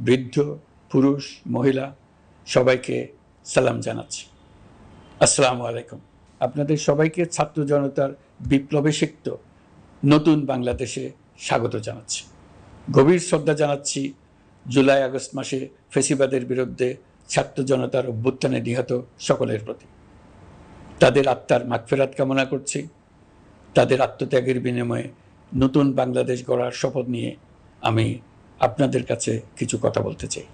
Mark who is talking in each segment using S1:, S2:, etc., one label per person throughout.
S1: বৃদ্ধ, পুরুষ, মহিলা সবাইকে সালাম জানাচ্ছি। আসসালামু আলাইকুম। আপনাদের সবাইকে ছাত্র জনতার বিপ্লবে সিক্ত নতুন বাংলাদেশে স্বাগত জানাচ্ছি। গভীর শ্রদ্ধা জানাচ্ছি জুলাই আগস্ট মাসে ফ্যাসিবাদের বিরুদ্ধে ছাত্র জনতার অভ্যুত্থানে নিহত সকলের প্রতি। তাদের আত্মার মাগফিরাত কামনা করছি। তাদের আত্মত্যাগের বিনিময়ে নতুন বাংলাদেশ গড়ার শপথ নিয়ে আমি আপনাদের কাছে কিছু কথা বলতে চাই।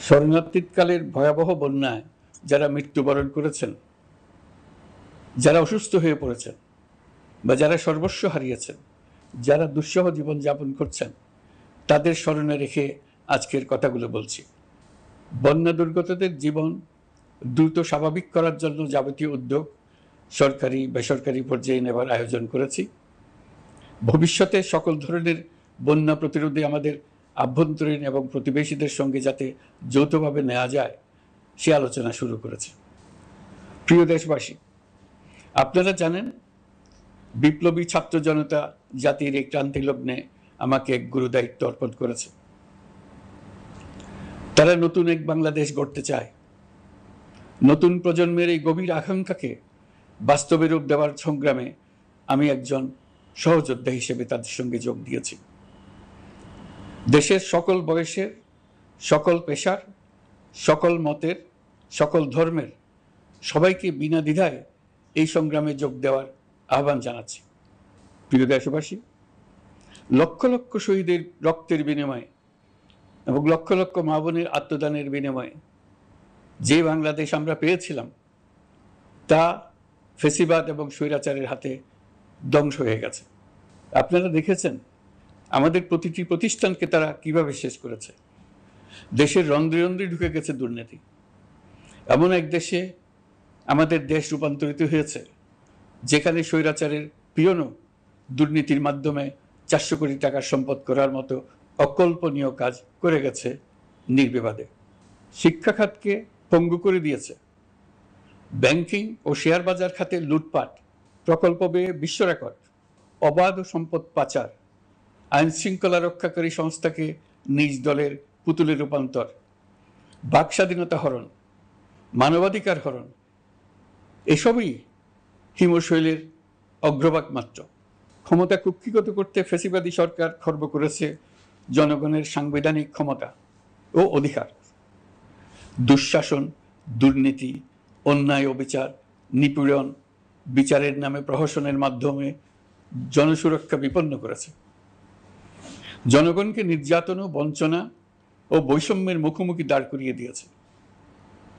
S1: শরণার্থীকালের ভয়াবহ বন্যায় যারা মৃত্যুবরণ করেছেন, যারা অসুস্থ হয়ে পড়েছেন বা যারা সর্বস্ব হারিয়েছেন, যারা দুঃসহ জীবনযাপন করছেন, তাদের স্মরণে রেখে আজকের কথাগুলো বলছি। বন্যা দুর্গতদের জীবন দ্রুত স্বাভাবিক করার জন্য যাবতীয় উদ্যোগ সরকারি বেসরকারি পর্যায়ে নেবার আয়োজন করেছি। ভবিষ্যতে সকল ধরনের বন্যা প্রতিরোধে আমাদের আভ্যন্তরীণ এবং প্রতিবেশীদের সঙ্গে যাতে যৌথভাবে নেওয়া যায় সে আলোচনা শুরু করেছে। প্রিয় দেশবাসী, আপনারা জানেন বিপ্লবী ছাত্র জনতা জাতির এই ক্রান্তি লগ্নে আমাকে এক গুরুদায়িত্ব অর্পণ করেছে। তারা নতুন এক বাংলাদেশ গড়তে চায়। নতুন প্রজন্মের এই গভীর আকাঙ্ক্ষাকে বাস্তবে রূপ দেওয়ার সংগ্রামে আমি একজন সহযোদ্ধা হিসেবে তাদের সঙ্গে যোগ দিয়েছি। দেশের সকল বয়সের, সকল পেশার, সকল মতের, সকল ধর্মের সবাইকে বিনা দ্বিধায় এই সংগ্রামে যোগ দেওয়ার আহ্বান জানাচ্ছি। প্রিয় দেশবাসী, লক্ষ লক্ষ শহীদের রক্তের বিনিময়ে এবং লক্ষ লক্ষ মা বোনের আত্মদানের বিনিময়ে যে বাংলাদেশ আমরা পেয়েছিলাম তা ফ্যাসিবাদ এবং স্বৈরাচারের হাতে ধ্বংস হয়ে গেছে। আপনারা দেখেছেন আমাদের প্রতিটি প্রতিষ্ঠানকে তারা কিভাবে শেষ করেছে। দেশের রন্ধ্রে রন্ধ্রে ঢুকে গেছে দুর্নীতি। এমন এক দেশে আমাদের দেশ রূপান্তরিত হয়েছে যেখানে স্বৈরাচারের পিয়নও দুর্নীতির মাধ্যমে 400 কোটি টাকার সম্পদ করার মতো অকল্পনীয় কাজ করে গেছে নির্বিবাদে। শিক্ষা খাতকে পঙ্গু করে দিয়েছে। ব্যাংকিং ও শেয়ার বাজার খাতে লুটপাট, প্রকল্প ব্যয়ে বিশ্ব রেকর্ড, অবাধ সম্পদ পাচার, আইন শৃঙ্খলা রক্ষাকারী সংস্থাকে নিজ দলের পুতুলে রূপান্তর, বাক স্বাধীনতা হরণ, মানবাধিকার হরণ, এসবই হিমশৈলের অগ্রভাগ মাত্র। ক্ষমতা কুক্ষিগত করতে ফ্যাসিবাদী সরকার খর্ব করেছে জনগণের সাংবিধানিক ক্ষমতা ও অধিকার। দুঃশাসন, দুর্নীতি, অন্যায়, অবিচার, নিপীড়ন, বিচারের নামে প্রহসনের মাধ্যমে জনসুরক্ষা বিপন্ন করেছে। জনগণকে নির্যাতন, বঞ্চনা ও বৈষম্যের মুখোমুখি দাঁড় করিয়ে দিয়েছে।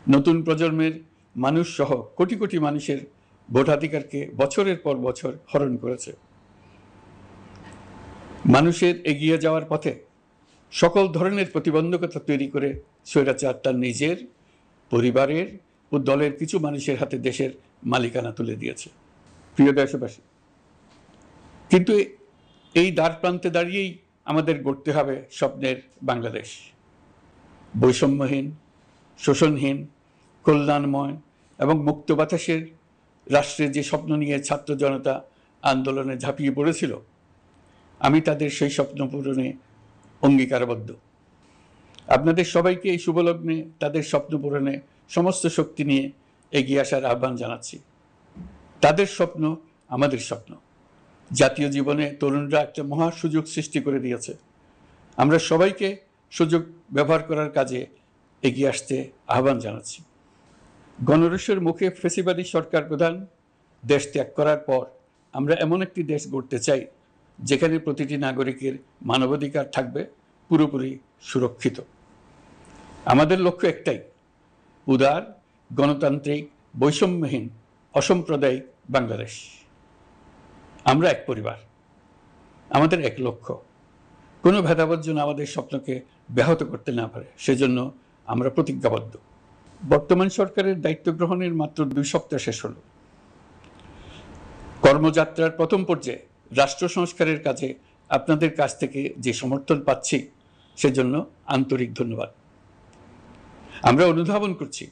S1: নতুন প্রজন্মের মানুষ সহ কোটি কোটি মানুষের ভোটাধিকারকে বছরের পর বছর হরণ করেছে। মানুষের এগিয়ে যাওয়ার পথে সকল ধরনের প্রতিবন্ধকতা তৈরি করে স্বৈরাচার তার নিজের, পরিবারের ও দলের কিছু মানুষের হাতে দেশের মালিকানা তুলে দিয়েছে। প্রিয় দেশবাসী, কিন্তু এই দ্বার প্রান্তে দাঁড়িয়েই আমাদের গড়তে হবে স্বপ্নের বাংলাদেশ। বৈষম্যহীন, শোষণহীন, কল্যাণময় এবং মুক্ত বাতাসের রাষ্ট্রের যে স্বপ্ন নিয়ে ছাত্র জনতা আন্দোলনে ঝাঁপিয়ে পড়েছিল, আমি তাদের সেই স্বপ্ন পূরণে অঙ্গীকারবদ্ধ। আপনাদের সবাইকে এই শুভলগ্নে তাদের স্বপ্ন পূরণে সমস্ত শক্তি নিয়ে এগিয়ে আসার আহ্বান জানাচ্ছি। তাদের স্বপ্ন আমাদের স্বপ্ন। জাতীয় জীবনে তরুণরা একটা মহা সুযোগ সৃষ্টি করে দিয়েছে। আমরা সবাইকে সুযোগ ব্যবহার করার কাজে এগিয়ে আসতে আহ্বান জানাচ্ছি। গণরোষের মুখে ফ্যাসিবাদী সরকার প্রধান দেশ ত্যাগ করার পর আমরা এমন একটি দেশ গড়তে চাই যেখানে প্রতিটি নাগরিকের মানবাধিকার থাকবে পুরোপুরি সুরক্ষিত। আমাদের লক্ষ্য একটাই, উদার, গণতান্ত্রিক, বৈষম্যহীন, অসাম্প্রদায়িক বাংলাদেশ। আমরা এক পরিবার, আমাদের এক লক্ষ্য। কোনো ভেদাভেদ যেন আমাদের স্বপ্নকে ব্যাহত করতে না পারে, সেজন্য আমরা প্রতিজ্ঞাবদ্ধ। বর্তমান সরকারের দায়িত্ব গ্রহণের মাত্র 2 সপ্তাহ শেষ হল। কর্মযাত্রার প্রথম পর্যায়ে রাষ্ট্র সংস্কারের কাজে আপনাদের কাছ থেকে যে সমর্থন পাচ্ছি সেজন্য আন্তরিক ধন্যবাদ। আমরা অনুধাবন করছি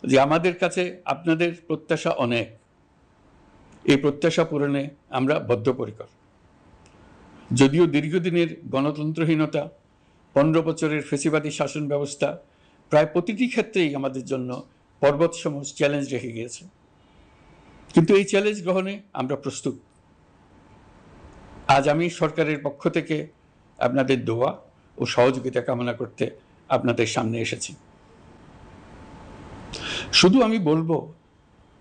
S1: যে আমাদের কাছে আপনাদের প্রত্যাশা অনেক। এই প্রত্যাশা পূরণে আমরা বদ্ধপরিকর। যদিও দীর্ঘদিনের গণতন্ত্রহীনতা, 15 বছরের ফেসিবাদী শাসন ব্যবস্থা প্রায় প্রতিটি ক্ষেত্রেই আমাদের জন্য পর্বতসম চ্যালেঞ্জ রেখে গিয়েছে, কিন্তু এই চ্যালেঞ্জ গ্রহণে আমরা প্রস্তুত। আজ আমি সরকারের পক্ষ থেকে আপনাদের দোয়া ও সহযোগিতা কামনা করতে আপনাদের সামনে এসেছি। শুধু আমি বলবো,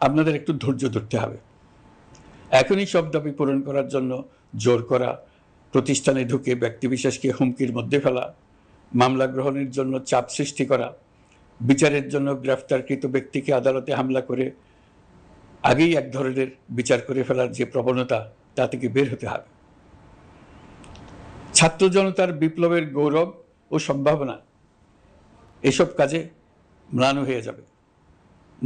S1: আপনাদের একটু ধৈর্য ধরতে হবে। এখনই সব দাবি পূরণ করার জন্য জোর করা, প্রতিষ্ঠানে ঢুকে ব্যক্তিবিশেষকে হুমকির মধ্যে ফেলা, মামলা গ্রহণের জন্য চাপ সৃষ্টি করা, বিচারের জন্য গ্রেফতারকৃত ব্যক্তিকে আদালতে হামলা করে আগেই এক ধরনের বিচার করে ফেলার যে প্রবণতা, তা থেকে বের হতে হবে। ছাত্র জনতার বিপ্লবের গৌরব ও সম্ভাবনা এসব কাজে ম্লান হয়ে যাবে।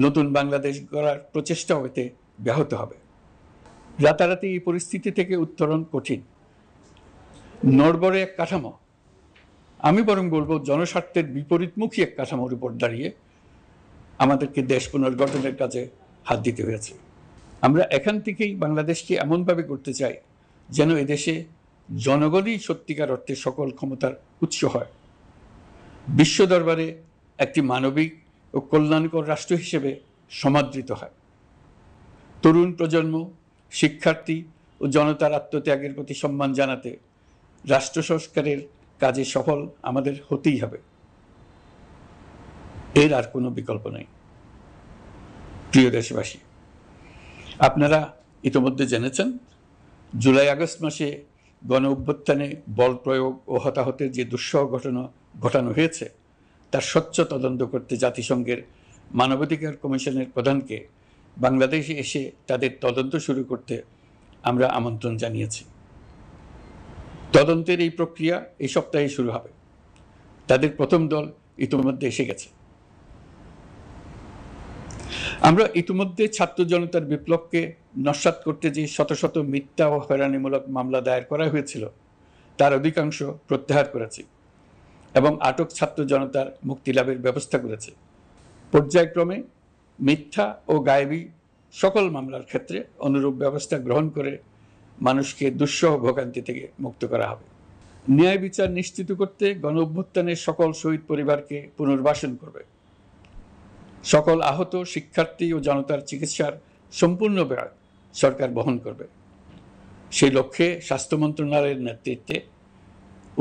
S1: নতুন বাংলাদেশ গড়ার প্রচেষ্টাও এতে ব্যাহত হবে। রাতারাতি এই পরিস্থিতি থেকে উত্তরণ কঠিন। নড়বড়ে এক কাঠামো, আমি বরং বলবো জনস্বার্থের বিপরীতমুখী এক কাঠামোর উপর দাঁড়িয়ে আমাদেরকে দেশ পুনর্গঠনের কাজে হাত দিতে হয়েছে। আমরা এখান থেকেই বাংলাদেশকে এমনভাবে করতে চাই যেন এদেশে জনগণই সত্যিকার অর্থে সকল ক্ষমতার উৎস হয়, বিশ্ব দরবারে একটি মানবিক ও কল্যাণকর রাষ্ট্র হিসেবে সমাদৃত হয়। তরুণ প্রজন্ম, শিক্ষার্থী ও জনতার আত্মত্যাগের প্রতি সম্মান জানাতে রাষ্ট্র সংস্কারের কাজে সফল আমাদের হতেই হবে, এর আর কোনো বিকল্প নেই। প্রিয় দেশবাসী, আপনারা ইতোমধ্যে জেনেছেন জুলাই আগস্ট মাসে গণ অভ্যুত্থানে বল প্রয়োগ ও হতাহতের যে দুঃসহ ঘটনা ঘটানো হয়েছে তার স্বচ্ছ তদন্ত করতে জাতিসংঘের মানবাধিকার কমিশনের প্রধানকে বাংলাদেশে এসে তাদের তদন্ত শুরু করতে আমরা আমন্ত্রণ জানিয়েছি। তদন্তের এই প্রক্রিয়া এই সপ্তাহে শুরু হবে। তাদের প্রথম দল ইতিমধ্যে এসে গেছে। আমরা ইতিমধ্যে ছাত্র জনতার বিপ্লবকে নস্যাৎ করতে যে শত শত মিথ্যা ও হয়রানিমূলক মামলা দায়ের করা হয়েছিল তার অধিকাংশ প্রত্যাহার করেছি এবং আটক ছাত্র জনতার মুক্তি লাভের ব্যবস্থা করেছে। পর্যায়ক্রমে মিথ্যা ও গায়েবী সকল মামলার ক্ষেত্রে অনুরূপ ব্যবস্থা গ্রহণ করে মানুষকে দুঃসহ ভোগান্তি থেকে মুক্ত করা হবে। ন্যায় বিচার নিশ্চিত করতে গণ অভ্যুত্থানের সকল শহীদ পরিবারকে পুনর্বাসন করবে। সকল আহত শিক্ষার্থী ও জনতার চিকিৎসার সম্পূর্ণ ব্যয় সরকার বহন করবে। সেই লক্ষ্যে স্বাস্থ্য মন্ত্রণালয়ের নেতৃত্বে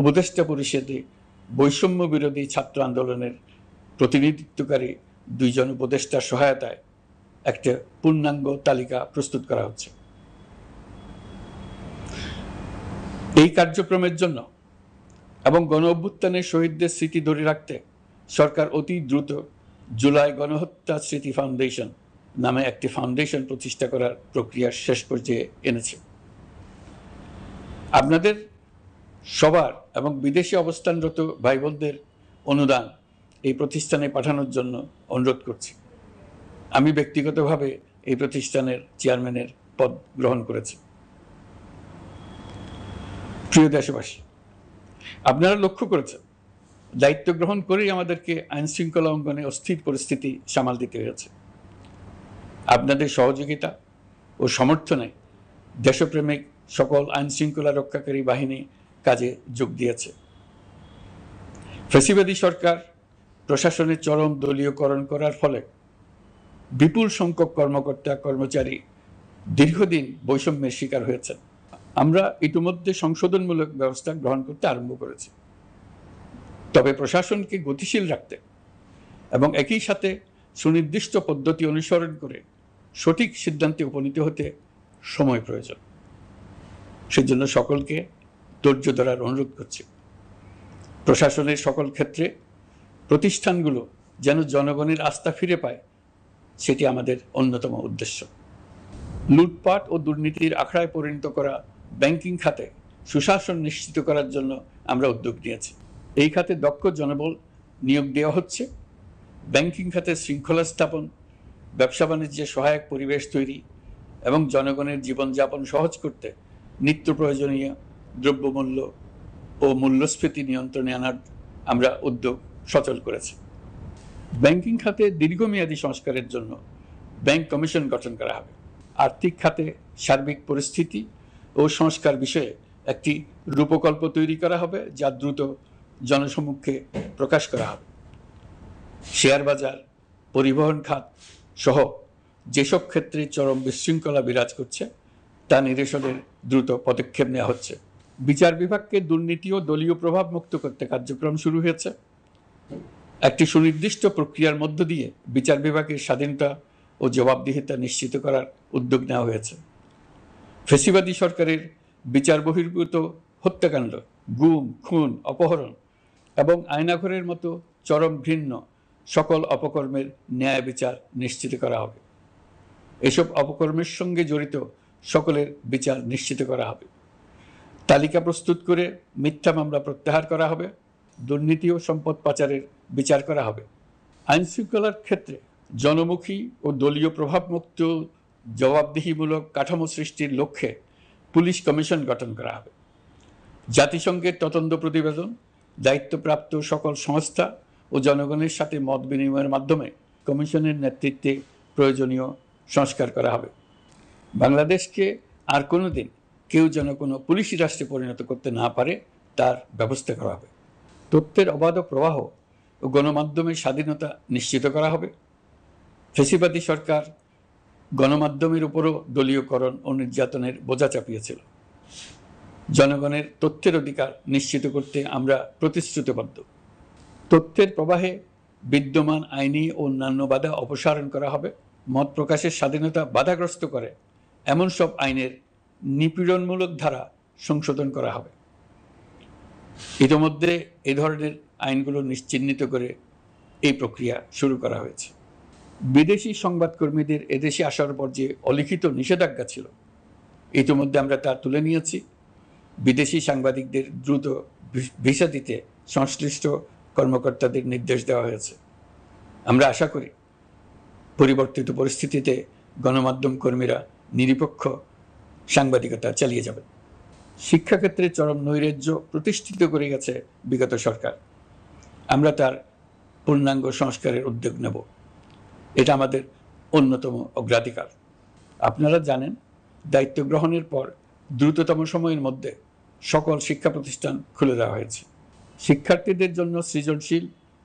S1: উপদেষ্টা পরিষদে বৈষম্য বিরোধী ছাত্র আন্দোলনের প্রতিনিধিত্বকারী 2 জন উপদেষ্টার সহায়তায় একটা পূর্ণাঙ্গ তালিকা প্রস্তুত করা হচ্ছে। এই কার্যক্রমের জন্য এবং গণ অভ্যুত্থানের শহীদদের স্মৃতি ধরে রাখতে সরকার অতি দ্রুত জুলাই গণহত্যা স্মৃতি ফাউন্ডেশন নামে একটি ফাউন্ডেশন প্রতিষ্ঠা করার প্রক্রিয়া শেষ পর্যায়ে এনেছে। আপনাদের সবার এবং বিদেশে অবস্থানরত ভাই বোনদের অনুদান এই প্রতিষ্ঠানে পাঠানোর জন্য অনুরোধ করছি। আমি ব্যক্তিগতভাবে এই প্রতিষ্ঠানের চেয়ারম্যানের পদ গ্রহণ করেছি। প্রিয় দেশবাসী, আপনারা লক্ষ্য করেছেন দায়িত্ব গ্রহণ করেই আমাদেরকে আইন শৃঙ্খলা অঙ্গনে অস্থির পরিস্থিতি সামাল দিতে হয়েছে। আপনাদের সহযোগিতা ও সমর্থনে দেশপ্রেমিক সকল আইন শৃঙ্খলা রক্ষাকারী বাহিনী কাজে যোগ দিয়েছে। ফ্যাসিবাদী সরকার প্রশাসনের চরম দলীয়করণ করার ফলে বিপুল সংখ্যক কর্মকর্তা কর্মচারী দীর্ঘদিন বৈষম্যের শিকার হয়েছেন। আমরা ইতিমধ্যে সংশোধনমূলক ব্যবস্থা গ্রহণ করতে আরম্ভ করেছি, তবে প্রশাসনকে গতিশীল রাখতে এবং একই সাথে সুনির্দিষ্ট পদ্ধতি অনুসরণ করে সঠিক সিদ্ধান্তে উপনীত হতে সময় প্রয়োজন। সেজন্য সকলকে ধৈর্য ধরার অনুরোধ করছি। প্রশাসনের সকল ক্ষেত্রে প্রতিষ্ঠানগুলো যেন জনগণের আস্থা ফিরে পায়, সেটি আমাদের অন্যতম উদ্দেশ্য। লুটপাট ও দুর্নীতির আখড়ায় পরিণত করা ব্যাংকিং খাতে সুশাসন নিশ্চিত করার জন্য আমরা উদ্যোগ নিয়েছি। এই খাতে দক্ষ জনবল নিয়োগ দেওয়া হচ্ছে। ব্যাংকিং খাতে শৃঙ্খলা স্থাপন, ব্যবসা বাণিজ্যে সহায়ক পরিবেশ তৈরি এবং জনগণের জীবনযাপন সহজ করতে নিত্য প্রয়োজনীয় দ্রব্যমূল্য ও মূল্যস্ফীতি নিয়ন্ত্রণে আনার আমরা উদ্যোগ সচল করেছি। ব্যাংকিং খাতে দীর্ঘমেয়াদী সংস্কারের জন্য ব্যাংক কমিশন গঠন করা হবে। আর্থিক খাতে সার্বিক পরিস্থিতি ও সংস্কার বিষয়ে একটি রূপকল্প তৈরি করা হবে, যা দ্রুত জনসমক্ষে প্রকাশ করা হবে। শেয়ার বাজার, পরিবহন খাত সহ যেসব ক্ষেত্রে চরম বিশৃঙ্খলা বিরাজ করছে তা নিরসনের দ্রুত পদক্ষেপ নেওয়া হচ্ছে। বিচার বিভাগকে দুর্নীতি ও দলীয় প্রভাব মুক্ত করতে কার্যক্রম শুরু হয়েছে। একটি সুনির্দিষ্ট প্রক্রিয়ার মধ্য দিয়ে বিচার বিভাগের স্বাধীনতা ও জবাবদিহিতা নিশ্চিত করার উদ্যোগ নেওয়া হয়েছে। ফ্যাসিবাদী সরকারের বিচার বহির্ভূত হত্যাকাণ্ড, গুম, খুন, অপহরণ এবং আয়নাঘরের মতো চরম ঘৃণ্য সকল অপকর্মের ন্যায় বিচার নিশ্চিত করা হবে। এসব অপকর্মের সঙ্গে জড়িত সকলের বিচার নিশ্চিত করা হবে। তালিকা প্রস্তুত করে মিথ্যা মামলা প্রত্যাহার করা হবে। দুর্নীতি ও সম্পদ পাচারের বিচার করা হবে। আইন শৃঙ্খলার ক্ষেত্রে জনমুখী ও দলীয় প্রভাবমুক্ত জবাবদিহিমূলক কাঠামো সৃষ্টির লক্ষ্যে পুলিশ কমিশন গঠন করা হবে। জাতিসংঘের তদন্ত প্রতিবেদন, দায়িত্বপ্রাপ্ত সকল সংস্থা ও জনগণের সাথে মত বিনিময়ের মাধ্যমে কমিশনের নেতৃত্বে প্রয়োজনীয় সংস্কার করা হবে। বাংলাদেশকে আর কোনোদিন কেউ যেন কোনো পুলিশি রাষ্ট্রে পরিণত করতে না পারে তার ব্যবস্থা করা হবে। তথ্যের অবাধ প্রবাহ ও গণমাধ্যমের স্বাধীনতা নিশ্চিত করা হবে। ফ্যাসিবাদী সরকার গণমাধ্যমের উপরও দলীয়করণ ও নির্যাতনের বোঝা চাপিয়েছিল। জনগণের তথ্যের অধিকার নিশ্চিত করতে আমরা প্রতিশ্রুতিবদ্ধ। তথ্যের প্রবাহে বিদ্যমান আইনি ও অন্যান্য বাধা অপসারণ করা হবে। মত প্রকাশের স্বাধীনতা বাধাগ্রস্ত করে এমন সব আইনের নিপীড়নমূলক ধারা সংশোধন করা হবে। ইতিমধ্যে এই ধরনের আইনগুলো চিহ্নিত করে এই প্রক্রিয়া শুরু করা হয়েছে। বিদেশি সংবাদকর্মীদের এদেশে আসার পর যে অলিখিত নিষেধাজ্ঞা ছিল, ইতিমধ্যে আমরা তা তুলে নিয়েছি। বিদেশি সাংবাদিকদের দ্রুত ভিসা দিতে সংশ্লিষ্ট কর্মকর্তাদের নির্দেশ দেওয়া হয়েছে। আমরা আশা করি পরিবর্তিত পরিস্থিতিতে গণমাধ্যম কর্মীরা নিরপেক্ষ সাংবাদিকতা চালিয়ে যাবেন। শিক্ষাক্ষেত্রে চরম নৈরাজ্য প্রতিষ্ঠিত করে গেছে বিগত সরকার। আমরা তার পূর্ণাঙ্গ সংস্কারের উদ্যোগ নেব। এটা আমাদের অন্যতম অগ্রাধিকার। আপনারা জানেন, দায়িত্ব গ্রহণের পর দ্রুততম সময়ের মধ্যে সকল শিক্ষা প্রতিষ্ঠান খুলে দেওয়া হয়েছে। শিক্ষার্থীদের জন্য সৃজনশীল,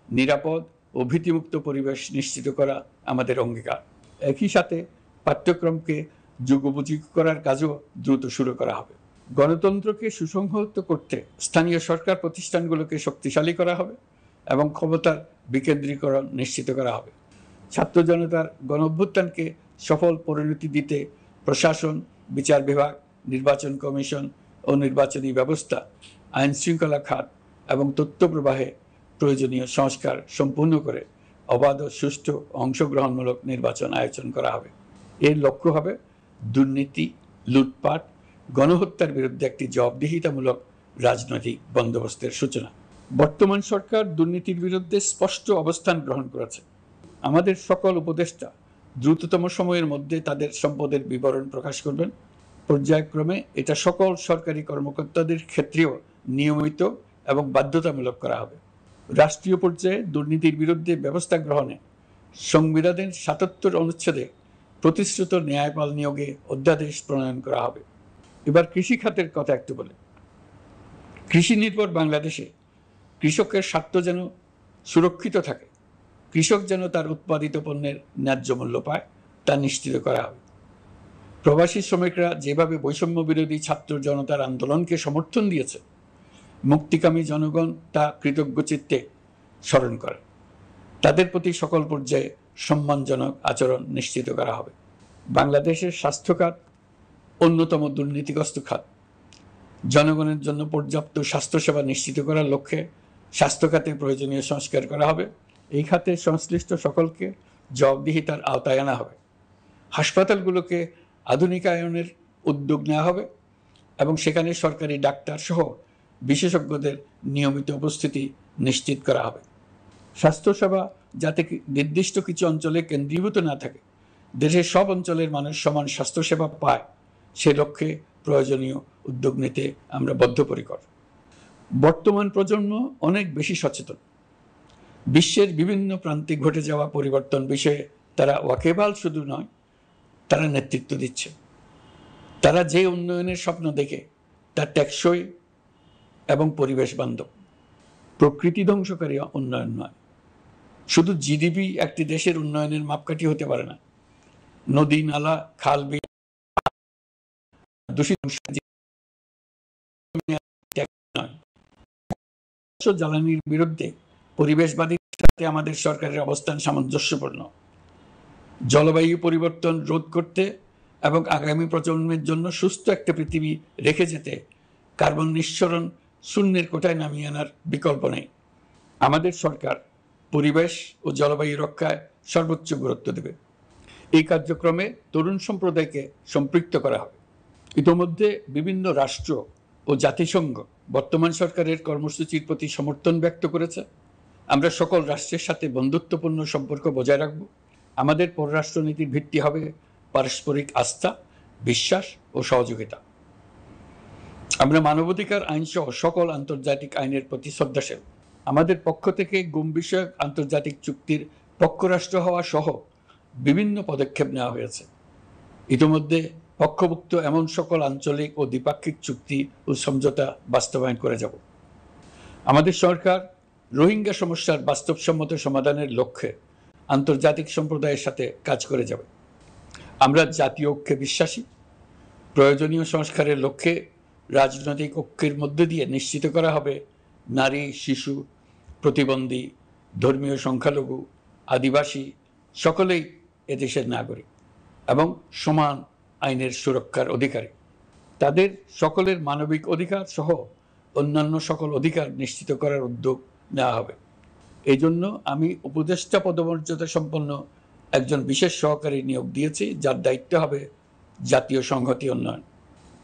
S1: নিরাপদ ও ভীতিমুক্ত পরিবেশ নিশ্চিত করা আমাদের অঙ্গীকার। একই সাথে পাঠ্যক্রমকে যুগোপযোগী করার কাজও দ্রুত শুরু করা হবে। গণতন্ত্রকে সুসংহত করতে স্থানীয় সরকার প্রতিষ্ঠানগুলোকে শক্তিশালী করা হবে এবং ক্ষমতার বিকেন্দ্রীকরণ নিশ্চিত করা হবে। ছাত্র জনতার গণঅভ্যুত্থানকে সফল পরিণতি দিতে প্রশাসন, বিচার বিভাগ, নির্বাচন কমিশন ও নির্বাচনী ব্যবস্থা, আইন শৃঙ্খলা খাত এবং তথ্য প্রবাহে প্রয়োজনীয় সংস্কার সম্পূর্ণ করে অবাধ ও সুষ্ঠু অংশগ্রহণমূলক নির্বাচন আয়োজন করা হবে। এর লক্ষ্য হবে দুর্নীতি, লুটপাট, গণহত্যার বিরুদ্ধে একটি জবাবদিহিতামূলক রাজনৈতিক বন্দোবস্তের সূচনা। বর্তমান সরকার দুর্নীতির বিরুদ্ধে স্পষ্ট অবস্থান গ্রহণ করেছে। আমাদের সকল উপদেষ্টা দ্রুততম সময়ের মধ্যে তাদের সম্পদের বিবরণ প্রকাশ করবেন। পর্যায়ক্রমে এটা সকল সরকারি কর্মকর্তাদের ক্ষেত্রেও নিয়মিত এবং বাধ্যতামূলক করা হবে। রাষ্ট্রীয় পর্যায়ে দুর্নীতির বিরুদ্ধে ব্যবস্থা গ্রহণে সংবিধানের ৭৭ অনুচ্ছেদে প্রতিশ্রুত ন্যায়পাল নিয়োগে অধ্যাদেশ প্রণয়ন করা হবে। এবার কৃষি খাতের কথা একটু বলে। কৃষি নির্ভর বাংলাদেশে কৃষকের স্বার্থ যেন সুরক্ষিত থাকে, কৃষক যেন তার উৎপাদিত পণ্যের ন্যায্য মূল্য পায়, তা নিশ্চিত করা হবে। প্রবাসী শ্রমিকরা যেভাবে বৈষম্য বিরোধী ছাত্র জনতার আন্দোলনকে সমর্থন দিয়েছে, মুক্তিকামী জনগণ তা কৃতজ্ঞ চিত্তে স্মরণ করে। তাদের প্রতি সকল পর্যায়ে সম্মানজনক আচরণ নিশ্চিত করা হবে। বাংলাদেশের স্বাস্থ্য খাত অন্যতম দুর্নীতিগ্রস্ত খাত। জনগণের জন্য পর্যাপ্ত স্বাস্থ্যসেবা নিশ্চিত করার লক্ষ্যে স্বাস্থ্য খাতে প্রয়োজনীয় সংস্কার করা হবে। এই খাতে সংশ্লিষ্ট সকলকে জবাবদিহিতার আওতায় আনা হবে। হাসপাতালগুলোকে আধুনিকায়নের উদ্যোগ নেওয়া হবে এবং সেখানে সরকারি ডাক্তার সহ বিশেষজ্ঞদের নিয়মিত উপস্থিতি নিশ্চিত করা হবে। স্বাস্থ্যসেবা যাতে নির্দিষ্ট কিছু অঞ্চলে কেন্দ্রীভূত না থাকে, দেশের সব অঞ্চলের মানুষ সমান স্বাস্থ্যসেবা পায়, সে লক্ষ্যে প্রয়োজনীয় উদ্যোগ নিতে আমরা বদ্ধপরিকর। বর্তমান প্রজন্ম অনেক বেশি সচেতন। বিশ্বের বিভিন্ন প্রান্তে ঘটে যাওয়া পরিবর্তন বিষয়ে তারা ওয়াকিবহাল শুধু নয়, তারা নেতৃত্ব দিচ্ছে। তারা যে উন্নয়নের স্বপ্ন দেখে তা টেকসই এবং পরিবেশ বান্ধব। প্রকৃতি ধ্বংসকারী উন্নয়ন নয়। শুধু জিডিপি একটি দেশের উন্নয়নের মাপকাঠি হতে পারে না। নদী, নালা, খাল, বিল দূষিত জ্বালানির বিরুদ্ধে পরিবেশবাদীর সাথে আমাদের সরকারের অবস্থান সামঞ্জস্যপূর্ণ। জলবায়ু পরিবর্তন রোধ করতে এবং আগামী প্রজন্মের জন্য সুস্থ একটা পৃথিবী রেখে যেতে কার্বন নিঃসরণ শূন্যের কোঠায় নামিয়ে আনার বিকল্প নেই। আমাদের সরকার পরিবেশ ও জলবায়ু রক্ষায় সর্বোচ্চ গুরুত্ব দেবে। এই কার্যক্রমে তরুণ সম্প্রদায়কে সম্পৃক্ত করা হবে। ইতোমধ্যে বিভিন্ন রাষ্ট্র ও জাতিসংঘ বর্তমান সরকারের কর্মসূচির প্রতি সমর্থন ব্যক্ত করেছে। আমরা সকল রাষ্ট্রের সাথে বন্ধুত্বপূর্ণ সম্পর্ক বজায় রাখব। আমাদের পররাষ্ট্রনীতির ভিত্তি হবে পারস্পরিক আস্থা, বিশ্বাস ও সহযোগিতা। আমরা মানবাধিকার আইন সহ সকল আন্তর্জাতিক আইনের প্রতি শ্রদ্ধাশীল। আমাদের পক্ষ থেকে গুম বিষয়ক আন্তর্জাতিক চুক্তির পক্ষরাষ্ট্র হওয়া সহ বিভিন্ন পদক্ষেপ নেওয়া হয়েছে। ইতিমধ্যে পক্ষভুক্ত এমন সকল আঞ্চলিক ও দ্বিপাক্ষিক চুক্তি ও সমঝোতা বাস্তবায়ন করে যাব। আমাদের সরকার রোহিঙ্গা সমস্যার বাস্তবসম্মত সমাধানের লক্ষ্যে আন্তর্জাতিক সম্প্রদায়ের সাথে কাজ করে যাবে। আমরা জাতীয় ঐক্যে বিশ্বাসী। প্রয়োজনীয় সংস্কারের লক্ষ্যে রাজনৈতিক ঐক্যের মধ্য দিয়ে নিশ্চিত করা হবে নারী, শিশু, প্রতিবন্ধী, ধর্মীয় সংখ্যালঘু, আদিবাসী সকলেই এদেশের নাগরিক এবং সমান আইনের সুরক্ষার অধিকারী। তাদের সকলের মানবিক অধিকার সহ অন্যান্য সকল অধিকার নিশ্চিত করার উদ্যোগ নেওয়া হবে। এই জন্য আমি উপদেষ্টা পদমর্যাদা সম্পন্ন একজন বিশেষ সহকারী নিয়োগ দিয়েছি, যার দায়িত্ব হবে জাতীয় সংহতি উন্নয়ন।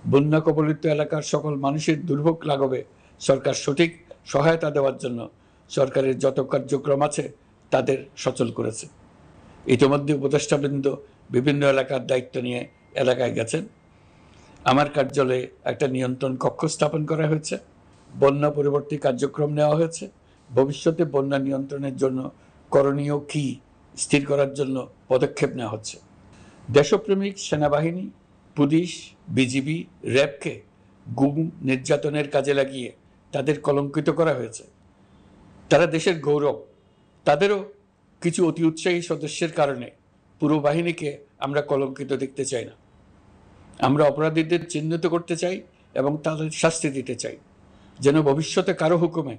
S1: বন্যা কবলিত এলাকার সকল মানুষের দুর্ভোগ লাঘবে সরকার সঠিক সহায়তা দেওয়ার জন্য সরকারের যত কার্যক্রম আছে তাদের সচল করেছে। ইতিমধ্যে উপদেষ্টাবৃন্দ বিভিন্ন এলাকার দায়িত্ব নিয়ে এলাকায় গেছেন। আমার কার্যালয়ে একটা নিয়ন্ত্রণ কক্ষ স্থাপন করা হয়েছে। বন্যা পরবর্তী কার্যক্রম নেওয়া হয়েছে। ভবিষ্যতে বন্যা নিয়ন্ত্রণের জন্য করণীয় কী স্থির করার জন্য পদক্ষেপ নেওয়া হচ্ছে। দেশপ্রেমিক সেনাবাহিনী, পুলিশ, বিজিবি, র্যাবকে গুম নির্যাতনের কাজে লাগিয়ে তাদের কলঙ্কিত করা হয়েছে। তারা দেশের গৌরব। তাদেরও কিছু অতি উৎসাহী সদস্যের কারণে পুরো বাহিনীকে আমরা কলঙ্কিত দেখতে চাই না। আমরা অপরাধীদের চিহ্নিত করতে চাই এবং তাদের শাস্তি দিতে চাই, যেন ভবিষ্যতে কারো হুকুমে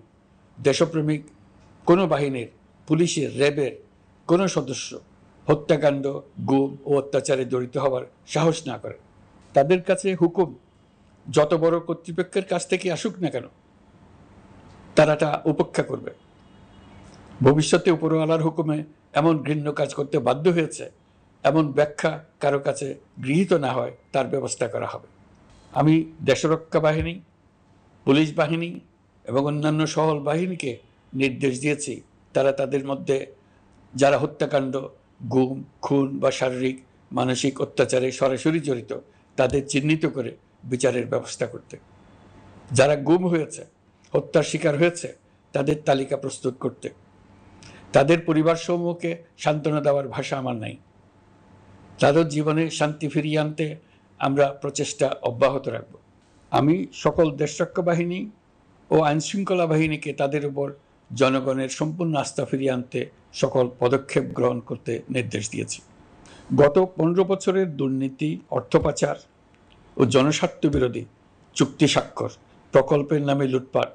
S1: দেশপ্রেমিক কোনো বাহিনীর, পুলিশের, র্যাবের কোনো সদস্য হত্যাকাণ্ড, গুম ও অত্যাচারে জড়িত হওয়ার সাহস না করে। তাদের কাছে হুকুম যত বড় কর্তৃপক্ষের কাছ থেকে আসুক না কেন, তারা তা উপেক্ষা করবে। ভবিষ্যতে উপরওয়ালার হুকুমে এমন ঘৃণ্য কাজ করতে বাধ্য হয়েছে এমন ব্যাখ্যা কারো কাছে গৃহীত না হয়, তার ব্যবস্থা করা হবে। আমি দেশরক্ষা বাহিনী, পুলিশ বাহিনী এবং অন্যান্য সহল বাহিনীকে নির্দেশ দিয়েছি তারা তাদের মধ্যে যারা হত্যাকাণ্ড, গুম, খুন বা শারীরিক মানসিক অত্যাচারে সরাসরি জড়িত তাদের চিহ্নিত করে বিচারের ব্যবস্থা করতে। যারা গুম হয়েছে, হত্যার শিকার হয়েছে তাদের তালিকা প্রস্তুত করতে। তাদের পরিবার সমূহকে সান্ত্বনা দেওয়ার ভাষা আমার নাই। তাদের জীবনে শান্তি ফিরিয়ে আনতে আমরা প্রচেষ্টা অব্যাহত রাখব। আমি সকল দেশরক্ষা বাহিনী ও আইনশৃঙ্খলা বাহিনীকে তাদের উপর জনগণের সম্পূর্ণ আস্থা ফিরিয়ে আনতে সকল পদক্ষেপ গ্রহণ করতে নির্দেশ দিয়েছি। গত 15 বছরের দুর্নীতি, অর্থ পাচার ও জনস্বার্থ বিরোধী চুক্তি স্বাক্ষর, প্রকল্পের নামে লুটপাট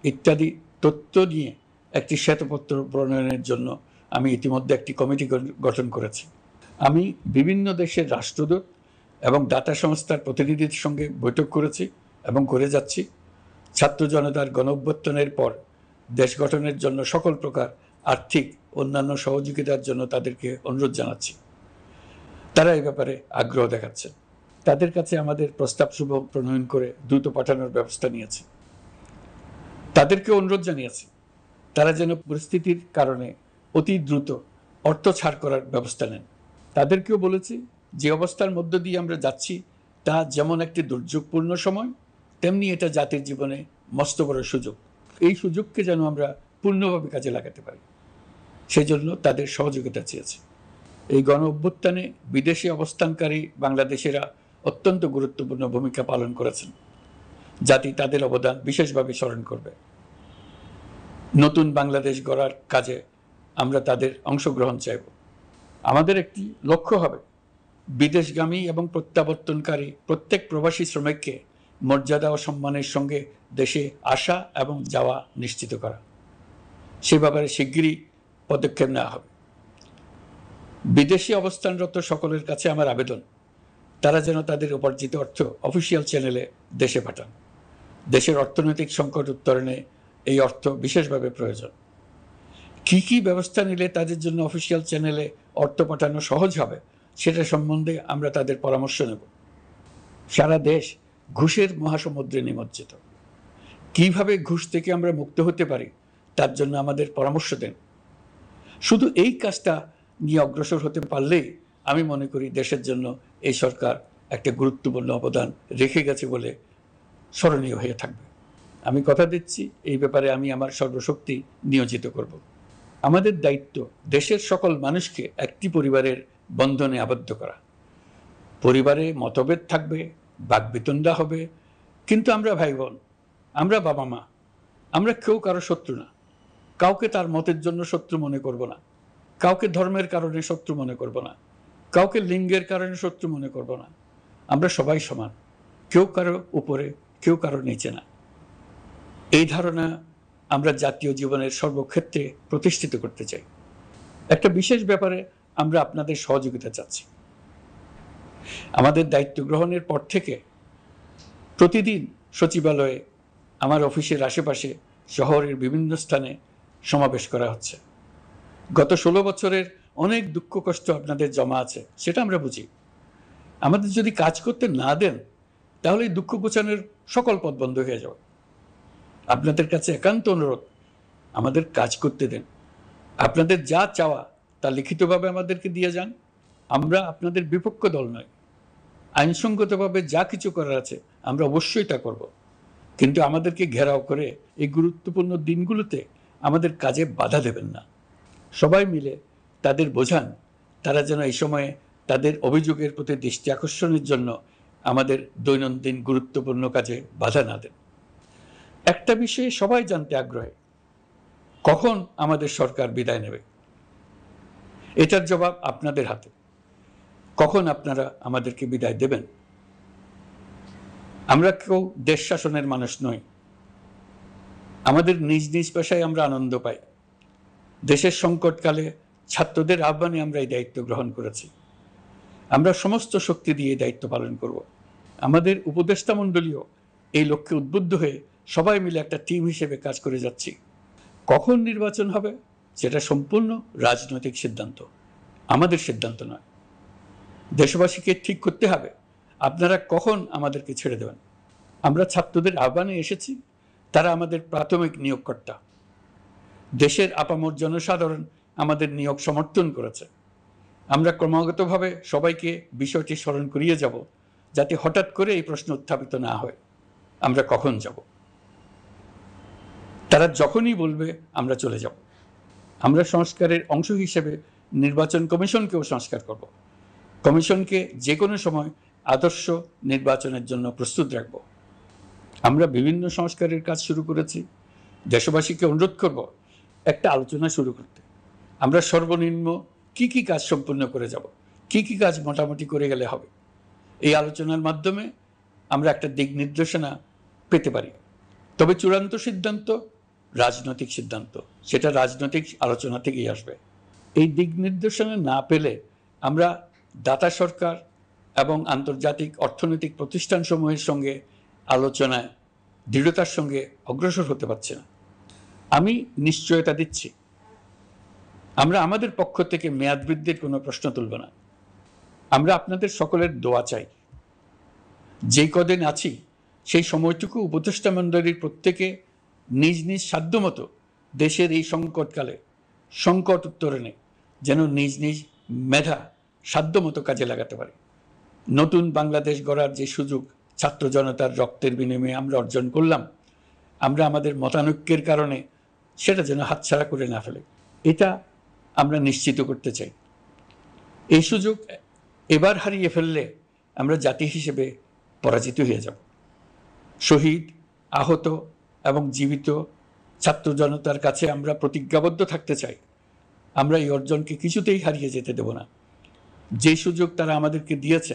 S1: ইত্যাদি তথ্য নিয়ে একটি শ্বেতপত্র প্রণয়নের জন্য আমি ইতিমধ্যে একটি কমিটি গঠন করেছি। আমি বিভিন্ন দেশের রাষ্ট্রদূত এবং দাতা সংস্থার প্রতিনিধিদের সঙ্গে বৈঠক করেছি এবং করে যাচ্ছি। ছাত্র জনতার গণঅভ্যুত্থানের পর দেশ গঠনের জন্য সকল প্রকার আর্থিক অন্যান্য সহযোগিতার জন্য তাদেরকে অনুরোধ জানাচ্ছি। তারা এই ব্যাপারে আগ্রহ দেখাচ্ছে। তাদের কাছে আমাদের প্রস্তাব সমূহ প্রণয়ন করে দ্রুত পাঠানোর ব্যবস্থা নিয়েছি। তাদেরকে অনুরোধ জানিয়েছি তারা যেন পরিস্থিতির কারণে অতি দ্রুত অর্থ ছাড় করার ব্যবস্থা নেন। তাদেরকেও বলেছি যে অবস্থার মধ্য দিয়ে আমরা যাচ্ছি তা যেমন একটি দুর্যোগপূর্ণ সময়, তেমনি এটা জাতির জীবনে মস্ত বড় সুযোগ। এই সুযোগকে যেন আমরা পূর্ণভাবে কাজে লাগাতে পারি, সেই জন্য তাদের সহযোগিতা চেয়েছি। এই গণ অভ্যুত্থানে বিদেশে অবস্থানকারী বাংলাদেশিরা অত্যন্ত গুরুত্বপূর্ণ ভূমিকা পালন করেছেন। জাতি তাদের অবদান বিশেষভাবে স্মরণ করবে। নতুন বাংলাদেশ গড়ার কাজে আমরা তাদের অংশগ্রহণ চাইব। আমাদের একটি লক্ষ্য হবে বিদেশগামী এবং প্রত্যাবর্তনকারী প্রত্যেক প্রবাসী শ্রমিককে মর্যাদা ও সম্মানের সঙ্গে দেশে আসা এবং যাওয়া নিশ্চিত করা। সে ব্যাপারে শিগগিরই পদক্ষেপ নেওয়া হবে। বিদেশে অবস্থানরত সকলের কাছে আমার আবেদন, তারা যেন তাদের উপার্জিত অর্থ অফিসিয়াল চ্যানেলে দেশে পাঠান। দেশের অর্থনৈতিক সংকট উত্তরণে এই অর্থ বিশেষভাবে প্রয়োজন। কি কি ব্যবস্থা নিলে তাদের জন্য অফিসিয়াল চ্যানেলে অর্থ পাঠানো সহজ হবে সেটা সম্বন্ধে আমরা তাদের পরামর্শ নেব। সারা দেশ ঘুষের মহাসমুদ্রে নিমজ্জিত। কিভাবে ঘুষ থেকে আমরা মুক্ত হতে পারি তার জন্য আমাদের পরামর্শ দেন। শুধু এই কাজটা নিয়ে অগ্রসর হতে পারলেই আমি মনে করি দেশের জন্য এই সরকার একটা গুরুত্বপূর্ণ অবদান রেখে গেছে বলে স্মরণীয় হয়ে থাকবে। আমি কথা দিচ্ছি, এই ব্যাপারে আমি আমার সর্বশক্তি নিয়োজিত করব। আমাদের দায়িত্ব দেশের সকল মানুষকে একটি পরিবারের বন্ধনে আবদ্ধ করা। পরিবারে মতভেদ থাকবে, বাকবিতণ্ডা হবে, কিন্তু আমরা ভাই বোন, আমরা বাবা মা, আমরা কেউ কারো শত্রু না। কাউকে তার মতের জন্য শত্রু মনে করব না, কাউকে ধর্মের কারণে শত্রু মনে করব না, কাউকে লিঙ্গের কারণে শত্রু মনে করব না। আমরা সবাই সমান, কেউ কারো উপরে, কেউ কারো নিচে না। এই ধারণা আমরা জাতীয় জীবনের সর্বক্ষেত্রে প্রতিষ্ঠিত করতে চাই। একটা বিশেষ ব্যাপারে আমরা আপনাদের সহযোগিতা চাচ্ছি। আমাদের দায়িত্ব গ্রহণের পর থেকে প্রতিদিন সচিবালয়ে, আমার অফিসের আশেপাশে, শহরের বিভিন্ন স্থানে সমাবেশ করা হচ্ছে। গত 16 বছরের অনেক দুঃখ কষ্ট আপনাদের জমা আছে, সেটা আমরা বুঝি। আমাদের যদি কাজ করতে না দেন তাহলে এই দুঃখ ঘোচানোর সকল পথ বন্ধ হয়ে যাবে। আপনাদের কাছে একান্ত অনুরোধ, আমাদের কাজ করতে দেন। আপনাদের যা চাওয়া তা লিখিতভাবে আমাদেরকে দিয়ে যান। আমরা আপনাদের বিপক্ষ দল নয়। আইনসঙ্গতভাবে যা কিছু করার আছে আমরা অবশ্যই তা করব, কিন্তু আমাদেরকে ঘেরাও করে এই গুরুত্বপূর্ণ দিনগুলোতে আমাদের কাজে বাধা দেবেন না। সবাই মিলে তাদের বোঝান তারা যেন এই সময়ে তাদের অভিযোগের প্রতি দৃষ্টি আকর্ষণের জন্য আমাদের দৈনন্দিন গুরুত্বপূর্ণ কাজে বাধা না দেন। একটা বিষয়ে সবাই জানতে আগ্রহী, কখন আমাদের সরকার বিদায় নেবে? এটার জবাব আপনাদের হাতে। কখন আপনারা আমাদেরকে বিদায় দেবেন? আমরা কেউ দেশ শাসনের মানুষ নই। আমাদের নিজ নিজ পেশায় আমরা আনন্দ পাই। দেশের সংকটকালে ছাত্রদের আহ্বানে আমরা এই দায়িত্ব গ্রহণ করেছি। আমরা সমস্ত শক্তি দিয়ে এই দায়িত্ব পালন করব। আমাদের উপদেষ্টা মণ্ডলীও এই লক্ষ্যে উদ্বুদ্ধ হয়ে সবাই মিলে একটা টিম হিসেবে কাজ করে যাচ্ছি। কখন নির্বাচন হবে সেটা সম্পূর্ণ রাজনৈতিক সিদ্ধান্ত, আমাদের সিদ্ধান্ত নয়। দেশবাসীকে ঠিক করতে হবে আপনারা কখন আমাদেরকে ছেড়ে দেবেন। আমরা ছাত্রদের আহ্বানে এসেছি, তারা আমাদের প্রাথমিক নিয়োগকর্তা। দেশের আপামর জনসাধারণ আমাদের নিয়োগ সমর্থন করেছে। আমরা ক্রমাগতভাবে সবাইকে বিষয়টি স্মরণ করিয়ে যাব, যাতে হঠাৎ করে এই প্রশ্ন উত্থাপিত না হয় আমরা কখন যাব। তারা যখনই বলবে আমরা চলে যাব। আমরা সংস্কারের অংশ হিসেবে নির্বাচন কমিশনকেও সংস্কার করব। কমিশনকে যে কোনো সময় আদর্শ নির্বাচনের জন্য প্রস্তুত রাখব। আমরা বিভিন্ন সংস্কারের কাজ শুরু করেছি। দেশবাসীকে অনুরোধ করব একটা আলোচনা শুরু করতে। আমরা সর্বনিম্ন কি কি কাজ সম্পূর্ণ করে যাব, কি কি কাজ মোটামুটি করে গেলে হবে। এই আলোচনার মাধ্যমে আমরা একটা দিক নির্দেশনা পেতে পারি। তবে চূড়ান্ত সিদ্ধান্ত রাজনৈতিক সিদ্ধান্ত, সেটা রাজনৈতিক আলোচনা থেকেই আসবে। এই দিক নির্দেশনা না পেলে আমরা দাতা সরকার এবং আন্তর্জাতিক অর্থনৈতিক প্রতিষ্ঠানসমূহের সঙ্গে আলোচনায় দৃঢ়তার সঙ্গে অগ্রসর হতে পারছি না। আমি নিশ্চয়তা দিচ্ছি, আমরা আমাদের পক্ষ থেকে মেয়াদ বৃদ্ধির কোনো প্রশ্ন তুলব না। আমরা আপনাদের সকলের দোয়া চাই। যেই কদিন আছি সেই সময়টুকু উপদেষ্টা মণ্ডলীর প্রত্যেকে নিজ নিজ সাধ্যমতো দেশের এই সংকটকালে সংকট উত্তরণে যেন নিজ নিজ মেধা সাধ্যমতো কাজে লাগাতে পারে। নতুন বাংলাদেশ গড়ার যে সুযোগ ছাত্র জনতার রক্তের বিনিময়ে আমরা অর্জন করলাম, আমরা আমাদের মতানৈক্যের কারণে সেটা যেন হাতছাড়া করে না ফেলে, এটা আমরা নিশ্চিত করতে চাই। এই সুযোগ এবার হারিয়ে ফেললে আমরা জাতি হিসেবে পরাজিত হয়ে যাব। শহীদ, আহত এবং জীবিত ছাত্র জনতার কাছে আমরা প্রতিজ্ঞাবদ্ধ থাকতে চাই, আমরা এই অর্জনকে কিছুতেই হারিয়ে যেতে দেব না। যে সুযোগ তারা আমাদেরকে দিয়েছে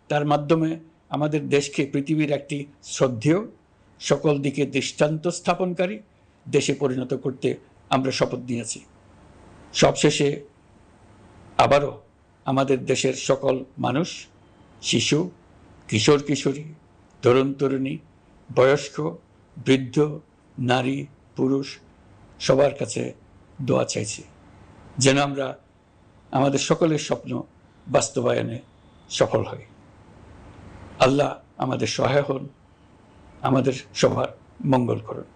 S1: তার মাধ্যমে আমাদের দেশকে পৃথিবীর একটি শ্রদ্ধেয়, সকল দিকে দৃষ্টান্ত স্থাপনকারী দেশে পরিণত করতে আমরা শপথ নিয়েছি। সবশেষে আবারও আমাদের দেশের সকল মানুষ, শিশু, কিশোর কিশোরী, তরুণ তরুণী, বয়স্ক, বৃদ্ধ, নারী, পুরুষ সবার কাছে দোয়া চাইছি যেন আমরা আমাদের সকলের স্বপ্ন বাস্তবায়নে সফল হই। আল্লাহ আমাদের সহায় হন, আমাদের সবার মঙ্গল করুন।